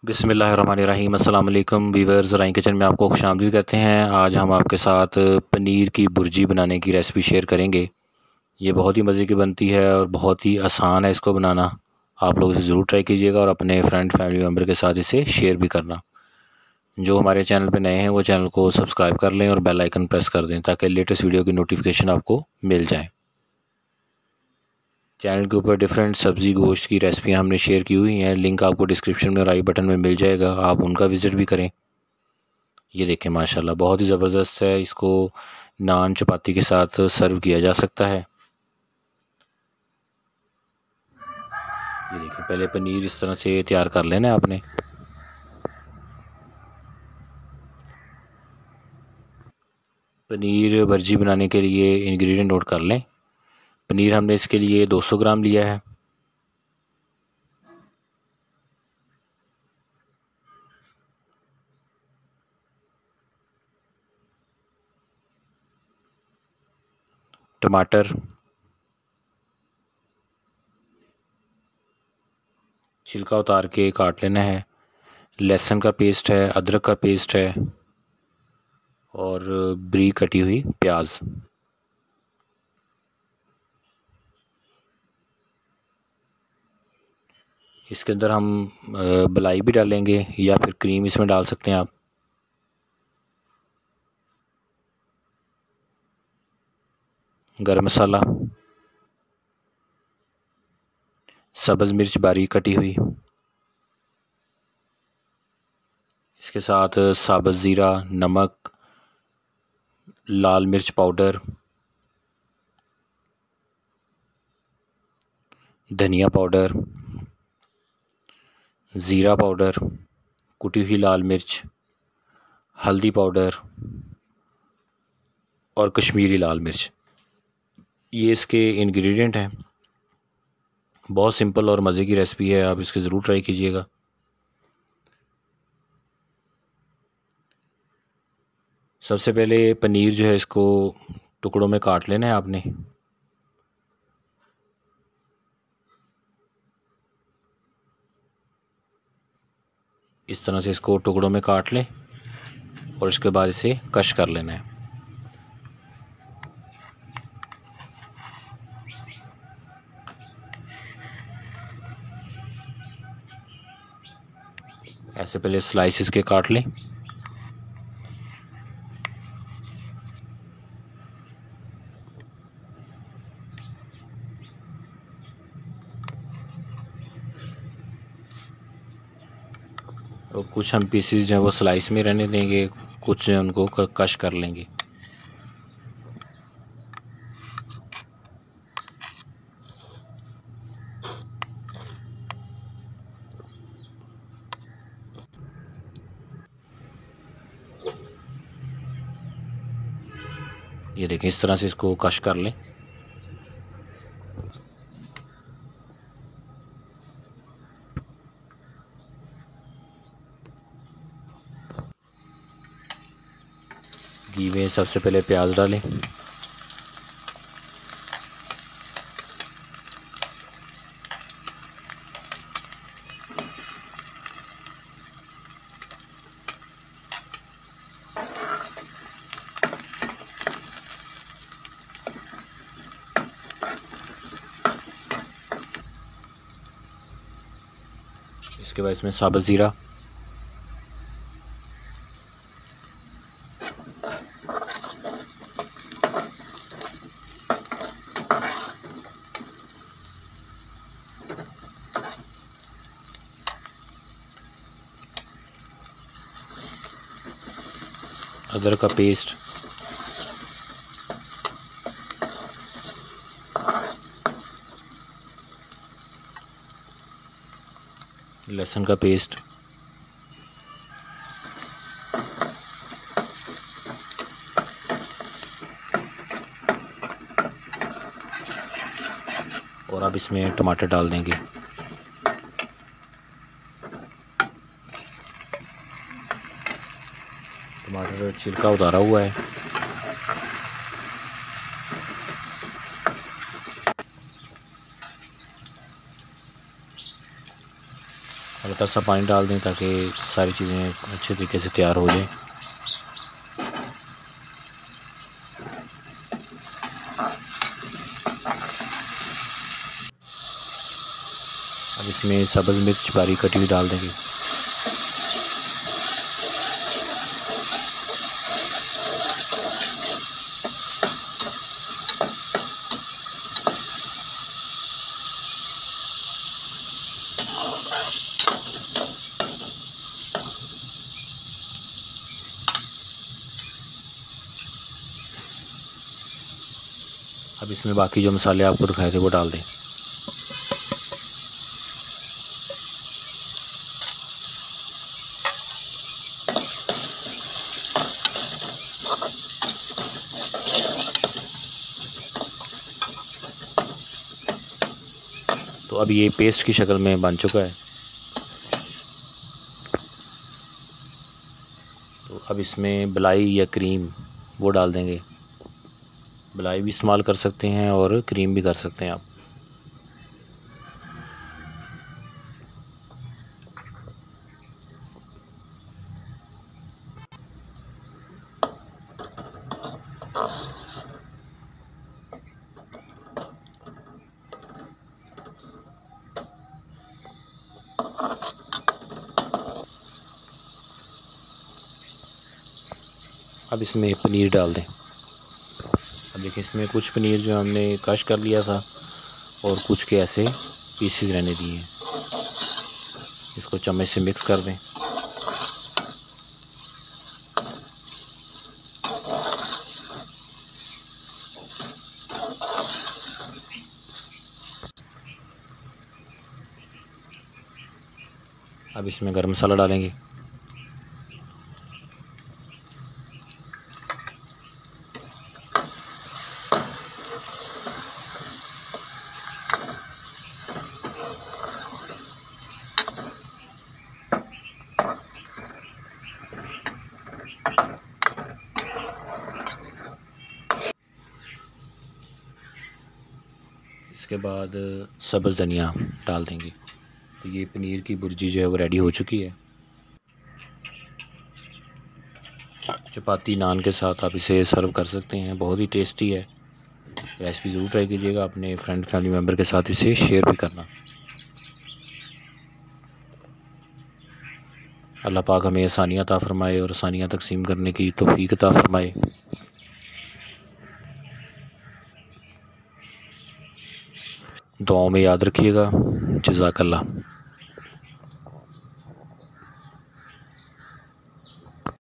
बिस्मिल्लाहिर्रहमानिर्रहीम। अस्सलाम वालेकुम व्यूअर्स, राइन किचन में आपको खुशामदीद कहते हैं। आज हम आपके साथ पनीर की भुर्जी बनाने की रेसिपी शेयर करेंगे। ये बहुत ही मज़े की बनती है और बहुत ही आसान है इसको बनाना। आप लोग इसे ज़रूर ट्राई कीजिएगा और अपने फ्रेंड फैमिली मेम्बर के साथ इसे शेयर भी करना। जो हमारे चैनल पर नए हैं वो चैनल को सब्सक्राइब कर लें और बेल आइकन प्रेस कर दें ताकि लेटेस्ट वीडियो की नोटिफिकेशन आपको मिल जाए। चैनल के ऊपर डिफरेंट सब्ज़ी गोश्त की रेसिपियाँ हमने शेयर की हुई हैं, लिंक आपको डिस्क्रिप्शन में और आई बटन में मिल जाएगा, आप उनका विज़िट भी करें। ये देखें माशाल्लाह बहुत ही ज़बरदस्त है। इसको नान चपाती के साथ सर्व किया जा सकता है। ये देखिए, पहले पनीर इस तरह से तैयार कर लेना है आपने। पनीर भुर्जी बनाने के लिए इंग्रेडिएंट नोट कर लें। पनीर हमने इसके लिए 200 ग्राम लिया है। टमाटर छिलका उतार के काट लेना है। लहसुन का पेस्ट है, अदरक का पेस्ट है और बारीक कटी हुई प्याज। इसके अंदर हम मलाई भी डालेंगे या फिर क्रीम इसमें डाल सकते हैं आप। गरम मसाला, सब्ज़ मिर्च बारीक कटी हुई, इसके साथ साबुत ज़ीरा, नमक, लाल मिर्च पाउडर, धनिया पाउडर, ज़ीरा पाउडर, कुटी हुई लाल मिर्च, हल्दी पाउडर और कश्मीरी लाल मिर्च। ये इसके इंग्रेडिएंट हैं। बहुत सिंपल और मज़े की रेसिपी है, आप इसके ज़रूर ट्राई कीजिएगा। सबसे पहले पनीर जो है इसको टुकड़ों में काट लेना है आपने। इस तरह से इसको टुकड़ों में काट लें और इसके बाद इसे कश कर लेना है। ऐसे पहले स्लाइसिस के काट लें। और कुछ हम पीसीज जो है वो स्लाइस में रहने देंगे, कुछ उनको कश कर लेंगे। ये देखें, इस तरह से इसको कश कर लें। घी में सबसे पहले प्याज डालें, इसके बाद इसमें साबुत ज़ीरा, अदरक का पेस्ट, लहसुन का पेस्ट, और अब इसमें टमाटर डाल देंगे। टमाटर छिलका उतारा हुआ है। हल्का हल्का सा पानी डाल दें ताकि सारी चीज़ें अच्छे तरीके से तैयार हो जाएं। अब इसमें सब्ज़ मिर्च बारीक कटी हुई डाल देंगे। अब इसमें बाकी जो मसाले आपको दिखाए थे वो डाल दें। तो अब ये पेस्ट की शक्ल में बन चुका है। तो अब इसमें मलाई या क्रीम वो डाल देंगे। मलाई भी इस्तेमाल कर सकते हैं और क्रीम भी कर सकते हैं आप। अब इसमें पनीर डाल दें। अब देखिए इसमें कुछ पनीर जो हमने कश कर लिया था और कुछ के ऐसे पीसेस रहने दिए हैं। इसको चम्मच से मिक्स कर दें। अब इसमें गरम मसाला डालेंगे। इसके बाद सब्ज़ धनिया डाल देंगे। तो ये पनीर की भुर्जी जो है वो रेडी हो चुकी है। चपाती नान के साथ आप इसे सर्व कर सकते हैं। बहुत ही टेस्टी है। रेसिपी ज़रूर ट्राई कीजिएगा। अपने फ्रेंड फैमिली मेम्बर के साथ इसे शेयर भी करना। अल्लाह पाक हमें आसानियाँ अता फ़रमाए और आसानियाँ तकसीम करने की तौफ़ीक अता फ़रमाए। दुआओं में याद रखिएगा। जज़ाकल्लाह।